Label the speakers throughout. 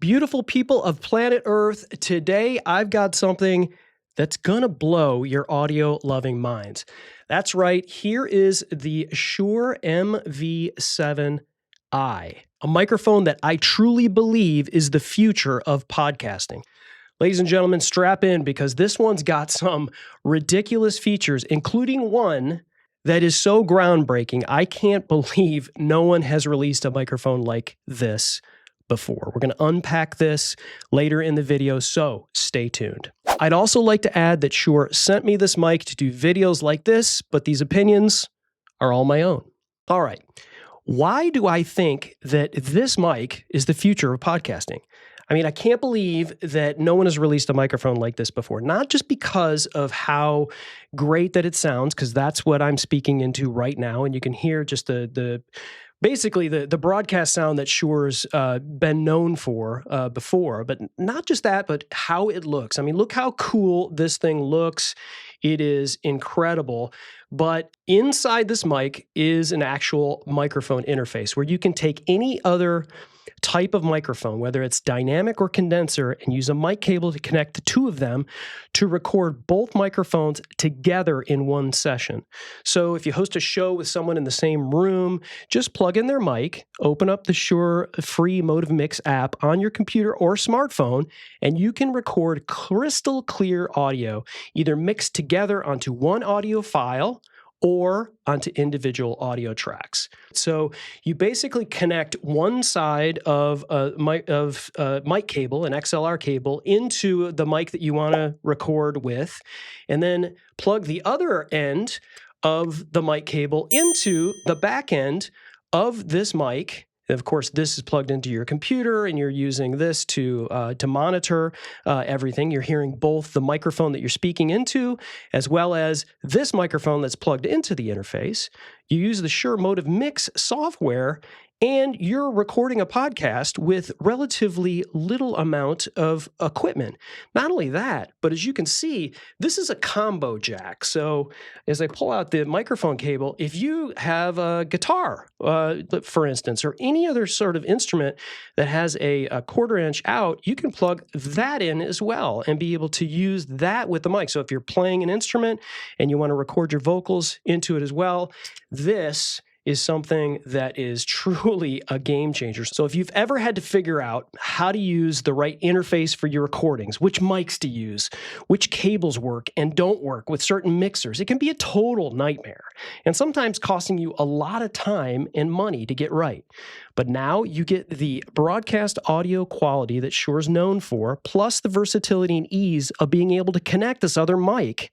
Speaker 1: Beautiful people of planet Earth, today I've got something that's gonna blow your audio-loving minds. That's right, here is the Shure MV7i, a microphone that I truly believe is the future of podcasting. Ladies and gentlemen, strap in because this one's got some ridiculous features, including one that is so groundbreaking, I can't believe no one has released a microphone like this before. We're going to unpack this later in the video, so stay tuned. I'd also like to add that Shure sent me this mic to do videos like this, but these opinions are all my own. All right, why do I think that this mic is the future of podcasting? I mean, I can't believe that no one has released a microphone like this before, not just because of how great that it sounds, because that's what I'm speaking into right now, and you can hear just basically the broadcast sound that Shure's been known for before, but not just that, but how it looks. I mean, look how cool this thing looks. It is incredible. But inside this mic is an actual microphone interface where you can take any other type of microphone, whether it's dynamic or condenser, and use a mic cable to connect the two of them to record both microphones together in one session. So if you host a show with someone in the same room, just plug in their mic, open up the Shure free Motiv Mix app on your computer or smartphone, and you can record crystal clear audio, either mixed together onto one audio file or onto individual audio tracks. So you basically connect one side of a mic cable, an XLR cable, into the mic that you want to record with, and then plug the other end of the mic cable into the back end of this mic. Of course, this is plugged into your computer, and you're using this to monitor everything. You're hearing both the microphone that you're speaking into, as well as this microphone that's plugged into the interface. You use the Shure Motiv Mix software, and you're recording a podcast with relatively little amount of equipment. Not only that, but as you can see, this is a combo jack. So as I pull out the microphone cable, if you have a guitar, for instance, or any other sort of instrument that has a 1/4 inch out, you can plug that in as well and be able to use that with the mic. So if you're playing an instrument and you want to record your vocals into it as well, this is something that is truly a game changer. So if you've ever had to figure out how to use the right interface for your recordings, which mics to use, which cables work and don't work with certain mixers, it can be a total nightmare and sometimes costing you a lot of time and money to get right. But now you get the broadcast audio quality that Shure's known for, plus the versatility and ease of being able to connect this other mic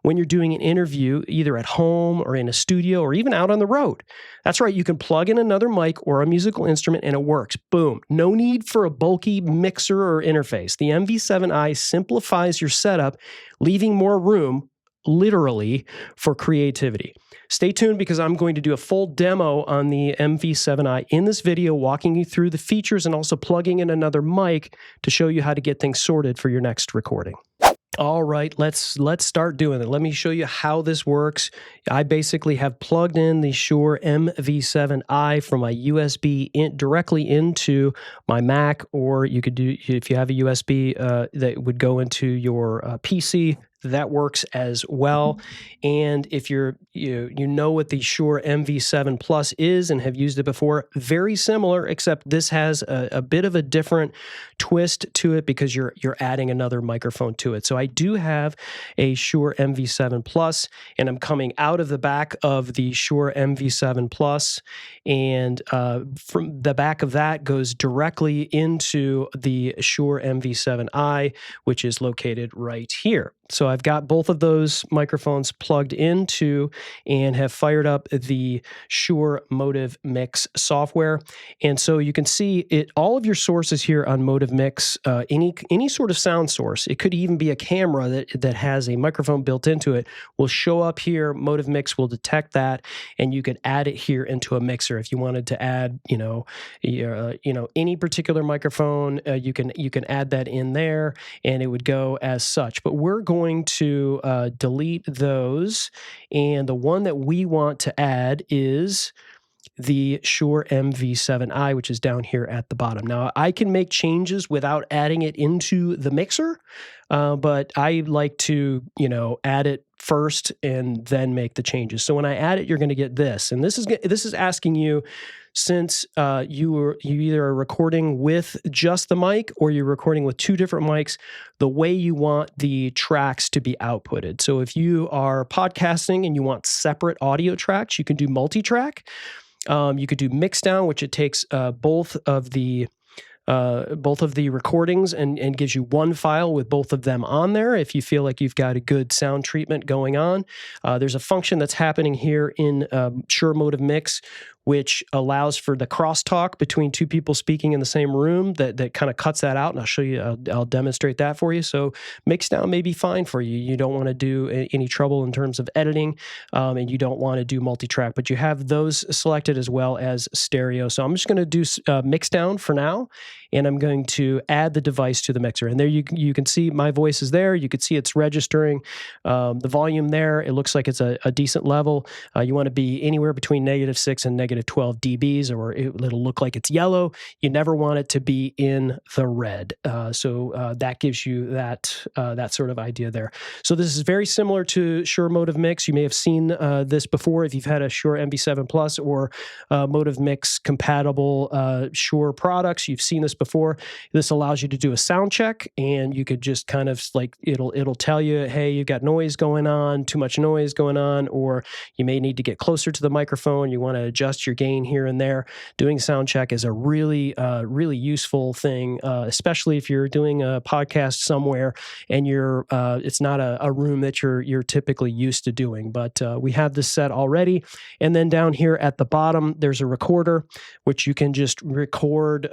Speaker 1: when you're doing an interview, either at home or in a studio or even out on the road. That's right, you can plug in another mic or a musical instrument and it works. Boom. No need for a bulky mixer or interface. The MV7i simplifies your setup, leaving more room, literally, for creativity. Stay tuned because I'm going to do a full demo on the MV7i in this video, walking you through the features and also plugging in another mic to show you how to get things sorted for your next recording. All right, let's start doing it. Let me show you how this works. I basically have plugged in the Shure MV7i from my USB directly into my Mac, or you could do, if you have a USB that would go into your PC, that works as well. And if you know what the Shure MV7 Plus is and have used it before, very similar, except this has a bit of a different twist to it because you're adding another microphone to it. So I do have a Shure MV7 Plus, and I'm coming out of the back of the Shure MV7 Plus, and from the back of that goes directly into the Shure MV7i, which is located right here. So I've got both of those microphones plugged into and have fired up the Shure Motiv Mix software. And so you can see it, all of your sources here on Motiv Mix, any sort of sound source, it could even be a camera that has a microphone built into it, will show up here. Motiv Mix will detect that, and you could add it here into a mixer. If you wanted to add, any particular microphone, you can add that in there, and it would go as such. But we're going to delete those, and the one that we want to add is the Shure MV7i, which is down here at the bottom. Now, I can make changes without adding it into the mixer, but I like to, add it first and then make the changes. So when I add it, you're going to get this, and this is asking you, since you either are recording with just the mic or you're recording with two different mics, the way you want the tracks to be outputted. So if you are podcasting and you want separate audio tracks, you can do multi-track. You could do mix down, which it takes both of the recordings and gives you one file with both of them on there if you feel like you've got a good sound treatment going on. There's a function that's happening here in Shure Motiv Mix, which allows for the crosstalk between two people speaking in the same room that kind of cuts that out. And I'll show you, I'll demonstrate that for you. So mix down may be fine for you. You don't want to do any trouble in terms of editing, and you don't want to do multi-track, but you have those selected as well as stereo. So I'm just going to do mix down for now, and I'm going to add the device to the mixer. And there you can see my voice is there. You can see it's registering the volume there. It looks like it's a decent level. You want to be anywhere between -6 and -12 dBs, or it'll look like it's yellow. You never want it to be in the red. So that gives you that sort of idea there. So this is very similar to Shure Motiv Mix. You may have seen this before if you've had a Shure MV7 Plus or Motiv Mix compatible Shure products. You've seen this before. This allows you to do a sound check, and you could just kind of like, it'll tell you, hey, you've got noise going on, too much noise going on, or you may need to get closer to the microphone. You want to adjust your gain here and there. Doing sound check is a really useful thing, especially if you're doing a podcast somewhere and it's not a room that you're typically used to doing. But we have this set already. And then down here at the bottom, there's a recorder, which you can just record,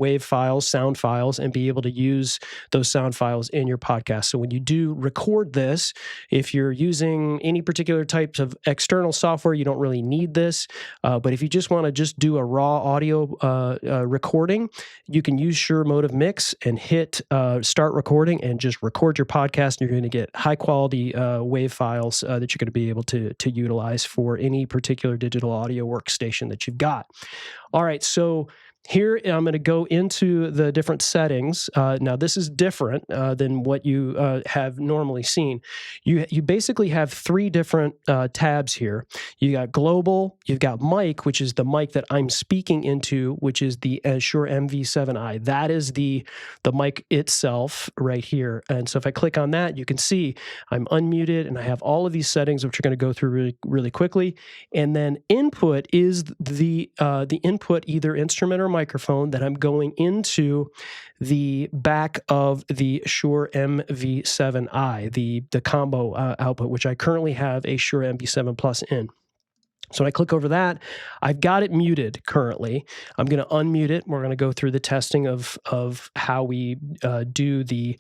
Speaker 1: wave files, sound files, and be able to use those sound files in your podcast. So when you do record this, if you're using any particular types of external software, you don't really need this. But if you just want to just do a raw audio recording, you can use Shure Motiv Mix and hit start recording and just record your podcast. And you're going to get high quality wave files that you're going to be able to utilize for any particular digital audio workstation that you've got. All right, so here, I'm going to go into the different settings. Now, this is different than what you have normally seen. You basically have three different tabs here. You got global, you've got mic, which is the mic that I'm speaking into, which is the Shure MV7i. That is the mic itself right here. And so if I click on that, you can see I'm unmuted, and I have all of these settings, which are going to go through really, really quickly. And then input is the input, either instrument or microphone, that I'm going into the back of the Shure MV7i, the combo output, which I currently have a Shure MV7 Plus in. So when I click over that, I've got it muted currently. I'm going to unmute it. We're going to go through the testing of how we do the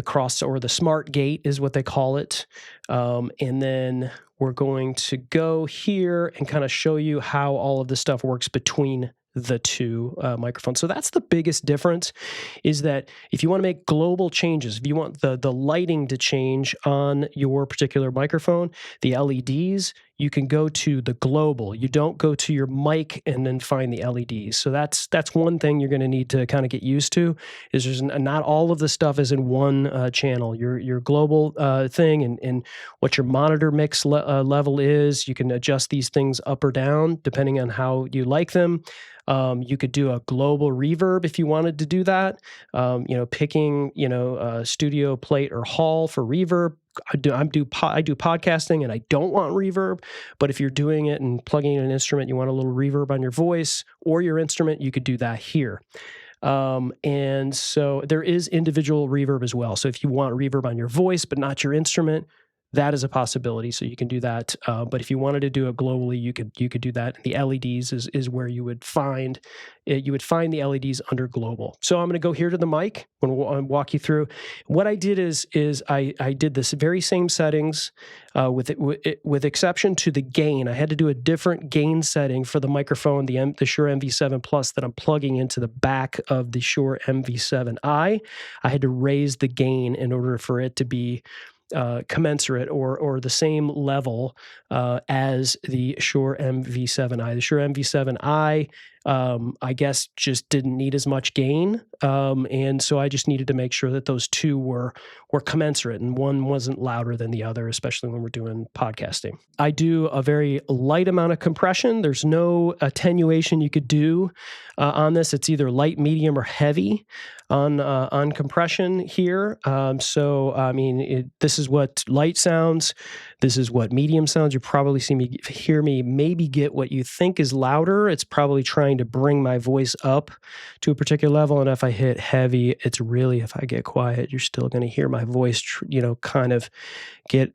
Speaker 1: cross, or the smart gate is what they call it. And then we're going to go here and kind of show you how all of this stuff works between the two microphones. So that's the biggest difference, is that if you want to make global changes, if you want the lighting to change on your particular microphone, the LEDs, you can go to the global. You don't go to your mic and then find the LEDs. So that's one thing you're going to need to kind of get used to, is there's not all of the stuff is in one channel. Your global thing and what your monitor mix level is, you can adjust these things up or down depending on how you like them. You could do a global reverb if you wanted to do that. Picking, studio plate or hall for reverb. I do podcasting and I don't want reverb, but if you're doing it and plugging in an instrument, you want a little reverb on your voice or your instrument, you could do that here. And so there is individual reverb as well. So if you want reverb on your voice, but not your instrument, that is a possibility. So you can do that. But if you wanted to do it globally, you could do that. The LEDs is where you would find the LEDs under global. So I'm going to go here to the mic. I'm going to walk you through. What I did is I did this very same settings with exception to the gain. I had to do a different gain setting for the microphone, the Shure MV7 Plus that I'm plugging into the back of the Shure MV7i. I had to raise the gain in order for it to be commensurate or the same level as the Shure MV7i. The Shure MV7i, I guess, just didn't need as much gain, and so I just needed to make sure that those two were commensurate, and one wasn't louder than the other, especially when we're doing podcasting. I do a very light amount of compression. There's no attenuation you could do on this. It's either light, medium, or heavy on compression here. So I mean, this is what light sounds. This is what medium sounds. You probably hear me maybe get what you think is louder. It's probably trying to bring my voice up to a particular level. And if I hit heavy, it's really, if I get quiet, you're still going to hear my voice, kind of get,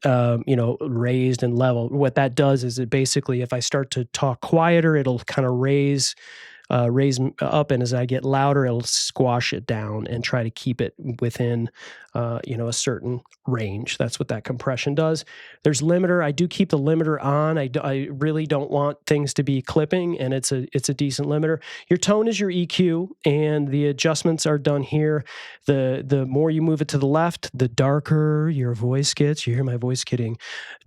Speaker 1: raised and level. What that does is it basically, if I start to talk quieter, it'll kind of raise up, and as I get louder, it'll squash it down and try to keep it within, a certain range. That's what that compression does. There's limiter. I do keep the limiter on. I really don't want things to be clipping, and it's a decent limiter. Your tone is your EQ, and the adjustments are done here. The more you move it to the left, the darker your voice gets. You hear my voice getting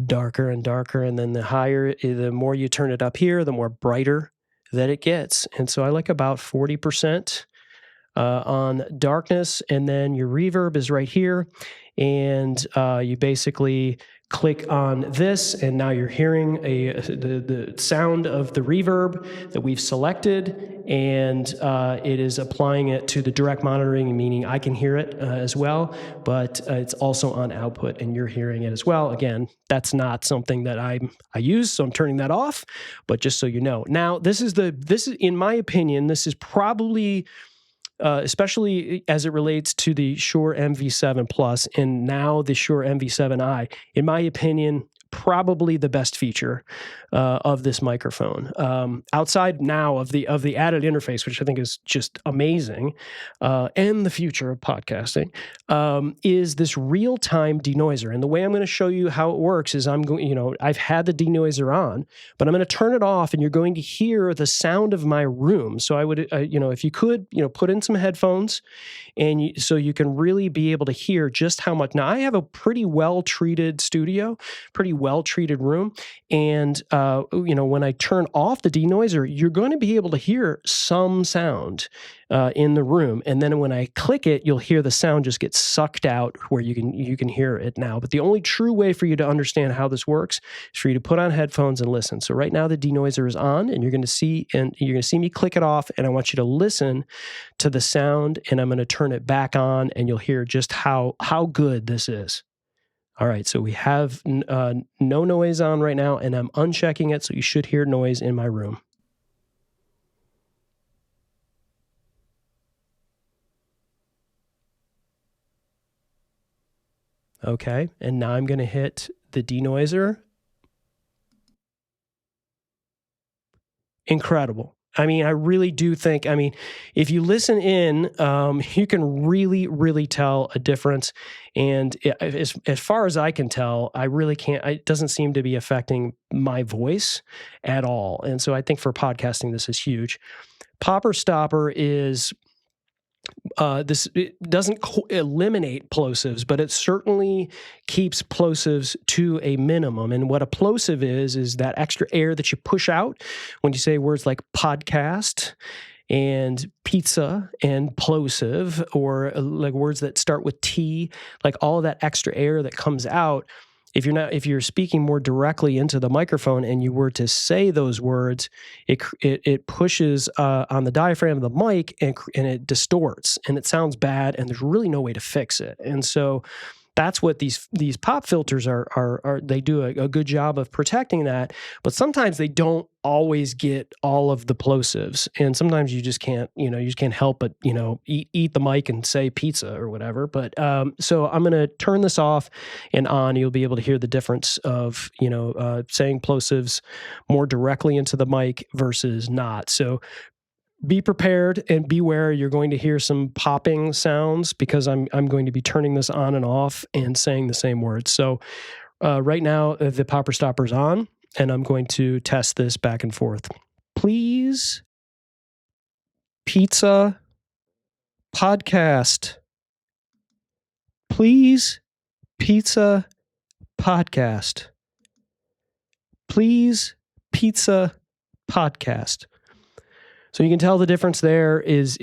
Speaker 1: darker and darker, and then the more you turn it up here, the more brighter that it gets. And so I like about 40% on darkness, and then your reverb is right here, and you basically click on this, and now you're hearing the sound of the reverb that we've selected, and it is applying it to the direct monitoring, meaning I can hear it as well, but it's also on output, and you're hearing it as well. Again, that's not something that I use, so I'm turning that off, but just so you know. Now, this is in my opinion, this is probably especially as it relates to the Shure MV7 Plus and now the Shure MV7i, in my opinion, probably the best feature of this microphone. Outside now of the added interface, which I think is just amazing, and the future of podcasting, is this real-time denoiser. And the way I'm going to show you how it works is I've had the denoiser on, but I'm going to turn it off, and you're going to hear the sound of my room. So I would, if you could, put in some headphones, and so you can really be able to hear just how much. Now, I have a pretty well-treated studio, pretty well-treated room, and when I turn off the denoiser, you're going to be able to hear some sound in the room, and then when I click it, you'll hear the sound just get sucked out where you can hear it now. But the only true way for you to understand how this works is for you to put on headphones and listen. So right now the denoiser is on, and you're going to see me click it off, and I want you to listen to the sound, and I'm going to turn it back on, and you'll hear just how good this is. All right, so we have no noise on right now, and I'm unchecking it, so you should hear noise in my room. Okay, and now I'm going to hit the denoiser. Incredible. I mean, I really do think, if you listen in, you can really, really tell a difference. And as far as I can tell, I really can't, it doesn't seem to be affecting my voice at all. And so I think for podcasting, this is huge. Popper Stopper is, it doesn't eliminate plosives, but it certainly keeps plosives to a minimum. And what a plosive is that extra air that you push out when you say words like podcast and pizza and plosive, or like words that start with T, like all of that extra air that comes out. If you're speaking more directly into the microphone and you were to say those words, it pushes on the diaphragm of the mic, and it distorts, and it sounds bad, and there's really no way to fix it. And so that's what these pop filters are. They do a good job of protecting that, but sometimes they don't always get all of the plosives, and sometimes you just can't help but eat the mic and say pizza or whatever. But so I'm going to turn this off and on. You'll be able to hear the difference of saying plosives more directly into the mic versus not. So be prepared and beware. You're going to hear some popping sounds because I'm going to be turning this on and off and saying the same words. So right now the Popper Stopper's on, and I'm going to test this back and forth. Please, pizza, podcast. Please, pizza, podcast. Please pizza podcast. So you can tell the difference there is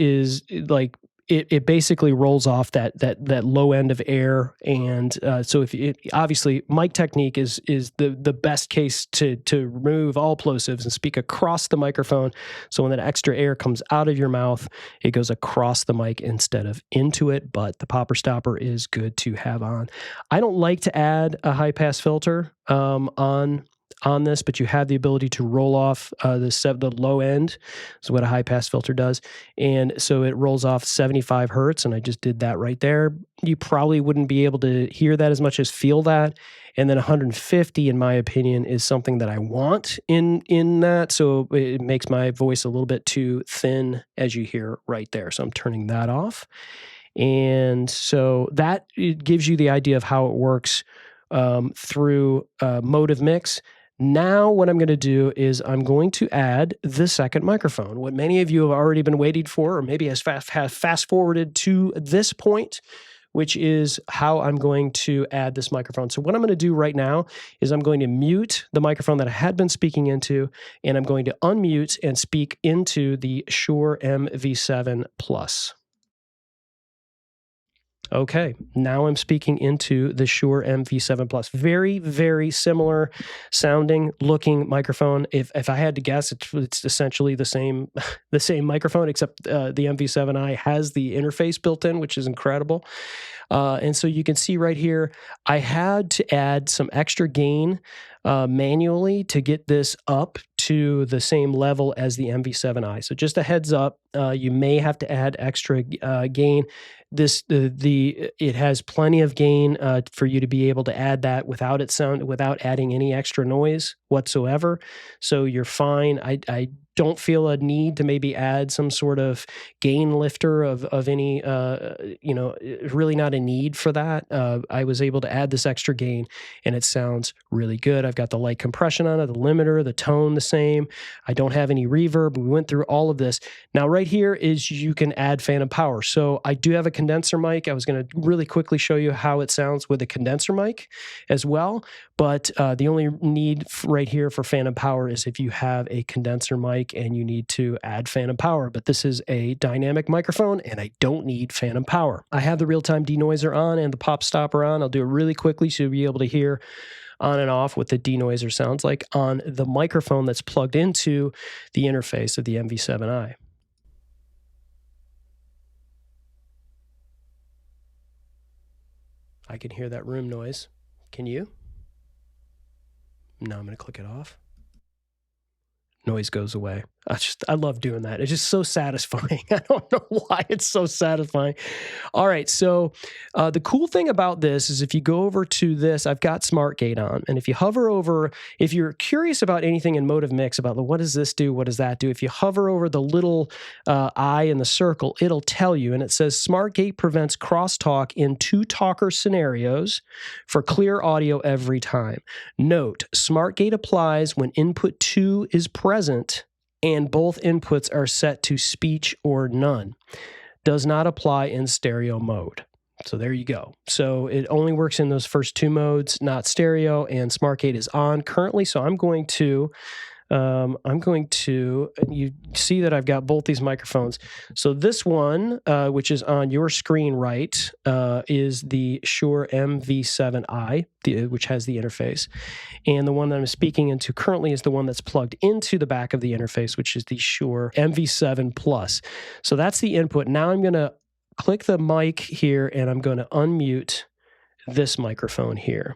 Speaker 1: like it basically rolls off that low end of air, and so if it, obviously mic technique is the best case to remove all plosives and speak across the microphone. So when that extra air comes out of your mouth, it goes across the mic instead of into it. But the popper stopper is good to have on. I don't like to add a high pass filter on this, but you have the ability to roll off the low end is what a high pass filter does. And so it rolls off 75 hertz, and I just did that right there. You probably wouldn't be able to hear that as much as feel that. And then 150, in my opinion, is something that I want in that. So it makes my voice a little bit too thin, as you hear right there. So I'm turning that off. And so that it gives you the idea of how it works through Motiv Mix. Now what I'm going to do is I'm going to add the second microphone. What many of you have already been waiting for, or maybe have fast forwarded to this point, which is how I'm going to add this microphone. So what I'm going to do right now is I'm going to mute the microphone that I had been speaking into, and I'm going to unmute and speak into the Shure MV7 Plus. Okay, now I'm speaking into the Shure MV7 Plus. Very, very similar sounding, looking microphone. If I had to guess, it's essentially the same microphone, except the MV7i has the interface built in, which is incredible. And so you can see right here, I had to add some extra gain manually to get this up to the same level as the MV7i. So just a heads up, you may have to add extra gain. It has plenty of gain for you to be able to add that without adding any extra noise whatsoever. So you're fine. I don't feel a need to maybe add some sort of gain lifter of any, really not a need for that. I was able to add this extra gain, and it sounds really good. I've got the light compression on it, the limiter, the tone the same. I don't have any reverb. We went through all of this. Now right here is you can add phantom power. So I do have a condenser mic. I was going to really quickly show you how it sounds with a condenser mic as well. But the only need right here for phantom power is if you have a condenser mic and you need to add phantom power. But this is a dynamic microphone, and I don't need phantom power. I have the real-time denoiser on and the pop stopper on. I'll do it really quickly so you'll be able to hear on and off what the denoiser sounds like on the microphone that's plugged into the interface of the MV7i. I can hear that room noise. Can you? Now I'm going to click it off. Noise goes away. I love doing that. It's just so satisfying. I don't know why it's so satisfying. All right. So the cool thing about this is if you go over to this, I've got SmartGate on. And if you hover over, if you're curious about anything in Motiv Mix about what does this do, what does that do, if you hover over the little eye in the circle, it'll tell you. And it says SmartGate prevents crosstalk in two talker scenarios for clear audio every time. Note, SmartGate applies when input 2 is present and both inputs are set to speech or none. Does not apply in stereo mode. So there you go. So it only works in those first two modes, not stereo, and SmartGate is on currently. So I'm going to, you see that I've got both these microphones. So this one, which is on your screen right, is the Shure MV7i, which has the interface. And the one that I'm speaking into currently is the one that's plugged into the back of the interface, which is the Shure MV7 Plus. So that's the input. Now I'm going to click the mic here, and I'm going to unmute this microphone here.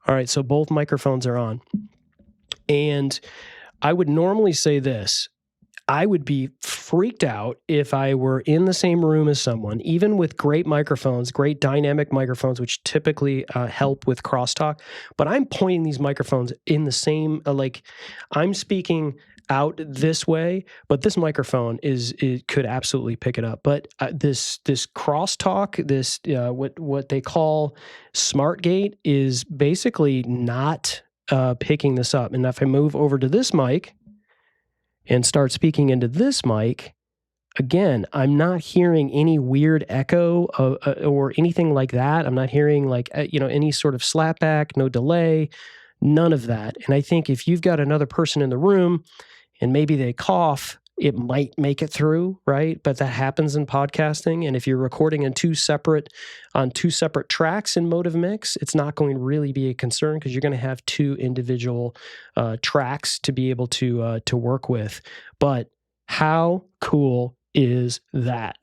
Speaker 1: All right, so both microphones are on. And I would normally say this. I would be freaked out if I were in the same room as someone, even with great microphones, great dynamic microphones, which typically help with crosstalk. But I'm pointing these microphones in the same, I'm speaking out this way, but this microphone it could absolutely pick it up. But this crosstalk, this what they call SmartGate, is basically not picking this up. And if I move over to this mic, and start speaking into this mic, again, I'm not hearing any weird echo or anything like that. I'm not hearing like, any sort of slapback, no delay, none of that. And I think if you've got another person in the room and maybe they cough, it might make it through, right? But that happens in podcasting. And if you're recording on two separate tracks in Motiv Mix, it's not going to really be a concern because you're going to have two individual tracks to be able to work with. But how cool is that?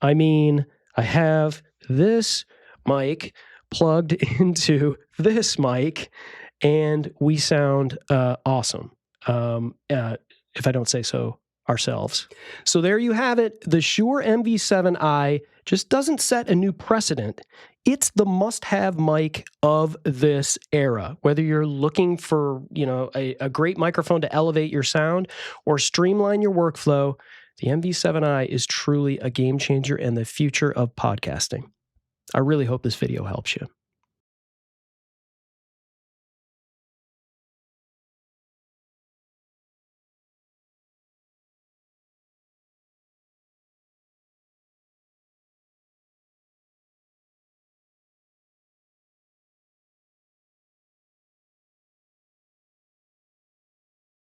Speaker 1: I mean, I have this mic plugged into this mic, and we sound awesome. If I don't say so ourselves. So there you have it. The Shure MV7i just doesn't set a new precedent. It's the must-have mic of this era. Whether you're looking for, a great microphone to elevate your sound or streamline your workflow, the MV7i is truly a game changer and the future of podcasting. I really hope this video helps you.